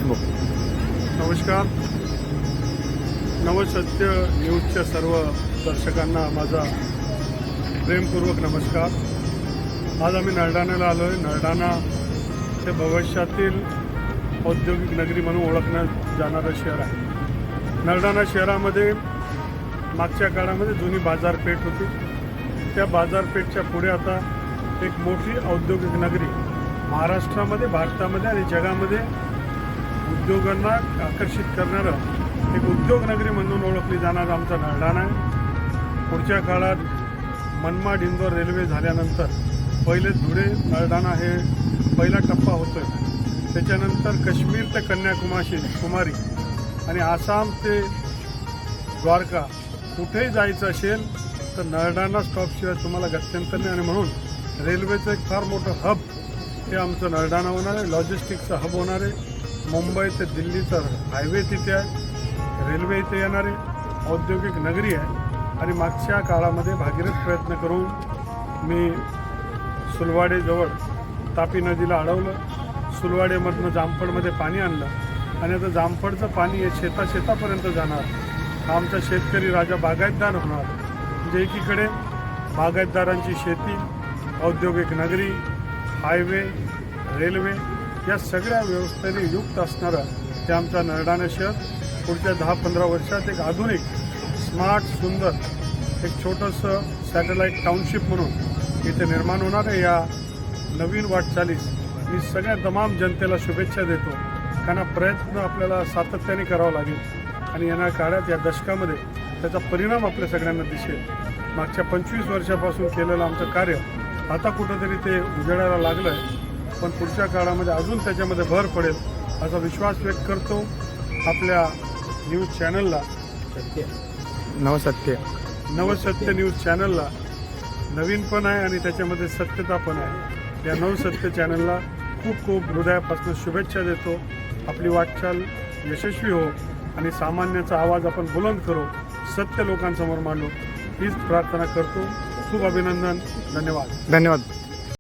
भाऊ. नमस्कार. नवसत्य न्यूजच्या सर्व दर्शकांना माझा प्रेमपूर्वक नमस्कार. आज आम्ही नरडाण्याला आलो आहे. नरडाणा हे भविष्यातील औद्योगिक नगरी म्हणून ओळखण्यात जाणारं शहर आहे. नरडाणा शहरामध्ये मागच्या काळामध्ये जुनी बाजारपेठ होती. त्या बाजारपेठच्या पुढे आता एक मोठी औद्योगिक नगरी महाराष्ट्रामध्ये, भारतामध्ये आणि जगामध्ये उद्योगांना आकर्षित करणारं एक उद्योग नगरी म्हणून ओळखली जाणार आमचा नरडाणा आहे. पुढच्या काळात मनमाड इंदोर रेल्वे झाल्यानंतर पहिले धुळे नरडाणा हे पहिला टप्पा होतो आहे. त्याच्यानंतर काश्मीर ते कन्याकुमारी आणि आसाम ते द्वारका कुठेही जायचं असेल तर नरडाणा स्टॉपशिवाय तुम्हाला गत्यंतर नाही. आणि म्हणून रेल्वेचं एक फार मोठं हब हे आमचं नरडाणा होणार आहे. लॉजिस्टिकचं हब होणार आहे. मुंबई ते दिल्लीचा हायवे तिथे आहे. रेल्वे इथे येणार आहे. औद्योगिक नगरी आहे. आणि मागच्या काळामध्ये भागीरथ प्रयत्न करून मी सुलवाडेजवळ तापी नदीला अडवलं. सुलवाडेमधनं जामफळमध्ये पाणी आणलं आणि आता जामफळचं पाणी हे शेतापर्यंत जाणार. हा आमचा शेतकरी राजा बागायतदार होणार. म्हणजे एकीकडे बागायतदारांची शेती, औद्योगिक नगरी, हायवे, रेल्वे या सगळ्या व्यवस्थेने युक्त असणारं ते आमचा नरडाणा शहर पुढच्या 10-15 वर्षात एक आधुनिक, स्मार्ट, सुंदर एक छोटंसं सॅटेलाईट टाउनशिप म्हणून इथे निर्माण होणार आहे. या नवीन वाटचालीस मी सगळ्या तमाम जनतेला शुभेच्छा देतो. कारण हा प्रयत्न आपल्याला सातत्याने करावा लागेल आणि येणाऱ्या काळात या दशकामध्ये त्याचा परिणाम आपल्या सगळ्यांना दिसेल. मागच्या 25 वर्षापासून केलेलं आमचं कार्य आता कुठंतरी ते उजेडायला लागलं आहे. पण पुढच्या काळामध्ये अजून त्याच्यामध्ये भर पडेल असा विश्वास व्यक्त करतो. आपल्या न्यूज चॅनलला नवसत्य न्यूज चॅनलला नवीन पण आहे आणि त्याच्यामध्ये सत्यता पण आहे. या नवसत्य चॅनलला खूप खूप हृदयापासून शुभेच्छा देतो. आपली वाटचाल यशस्वी हो आणि सामान्याचा आवाज आपण बुलंद करू, सत्य लोकांसमोर मांडू हीच प्रार्थना करतो. खूप अभिनंदन. धन्यवाद.